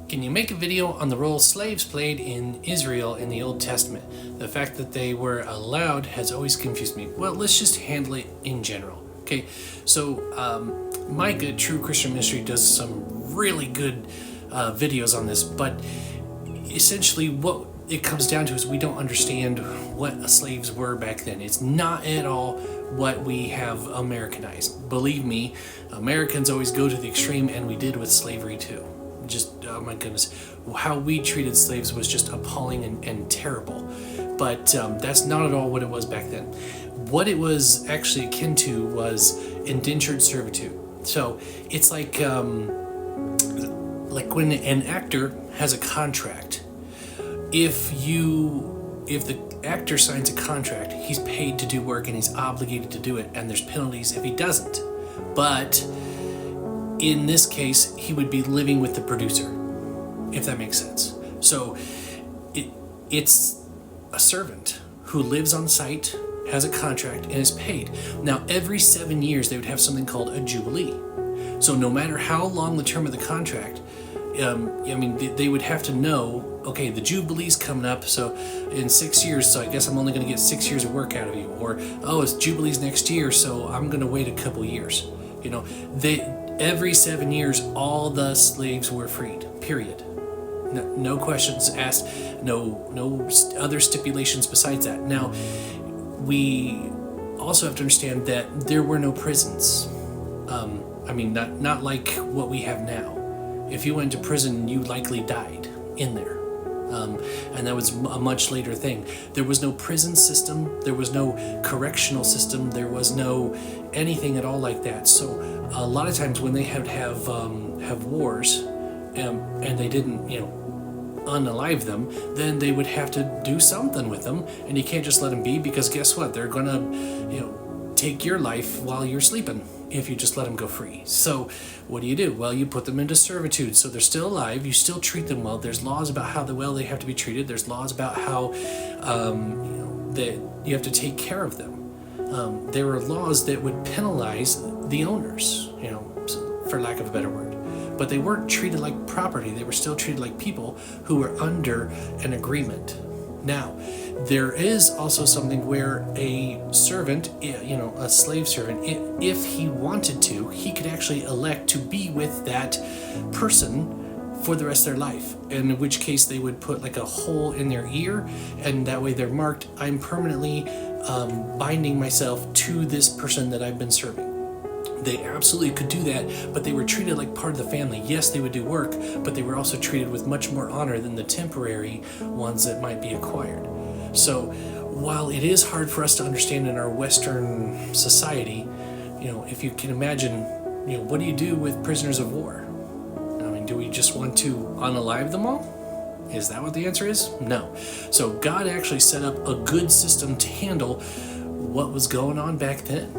Can you make a video on the role slaves played in Israel in the Old Testament? The fact that they were allowed has always confused me. Well, let's just handle it in general. Okay, so Micah True Christian Ministry does some really good videos on this, but essentially what it comes down to is we don't understand what slaves were back then. It's not at all what we have Americanized. Believe me, Americans always go to the extreme, and we did with slavery too. Just, oh my goodness, how we treated slaves was just appalling and terrible. But that's not at all what it was back then. What it was actually akin to was indentured servitude. So it's like when an actor has a contract. If the actor signs a contract, he's paid to do work and he's obligated to do it, and there's penalties if he doesn't. But in this case, he would be living with the producer, if that makes sense. So it's a servant who lives on site, has a contract, and is paid. Now, every 7 years, they would have something called a jubilee. So no matter how long the term of the contract, they would have to know, okay, the jubilee's coming up, so in 6 years, so I guess I'm only going to get 6 years of work out of you. Or, oh, it's jubilee's next year, so I'm going to wait a couple years. Every 7 years, all the slaves were freed, period. No questions asked, no other stipulations besides that. Now, we also have to understand that there were no prisons. Not like what we have now. If you went to prison, you likely died in there. And that was a much later thing. There was no prison system, there was no correctional system, there was no anything at all like that. So a lot of times when they have wars, and they didn't, unalive them, then they would have to do something with them, and you can't just let them be, because guess what? They're gonna, take your life while you're sleeping if you just let them go free. So what do? Well, you put them into servitude, so they're still alive, you still treat them well. There's laws about how well they have to be treated. There's laws about how that you have to take care of them. There were laws that would penalize the owners, for lack of a better word. But they weren't treated like property. They were still treated like people who were under an agreement. Now, there is also something where a servant, a slave servant, if he wanted to, he could actually elect to be with that person for the rest of their life. In which case they would put like a hole in their ear, and that way they're marked, I'm permanently binding myself to this person that I've been serving. They absolutely could do that, but they were treated like part of the family. Yes, they would do work, but they were also treated with much more honor than the temporary ones that might be acquired. So while it is hard for us to understand in our Western society, if you can imagine, what do you do with prisoners of war? Do we just want to unalive them all? Is that what the answer is? No. So God actually set up a good system to handle what was going on back then.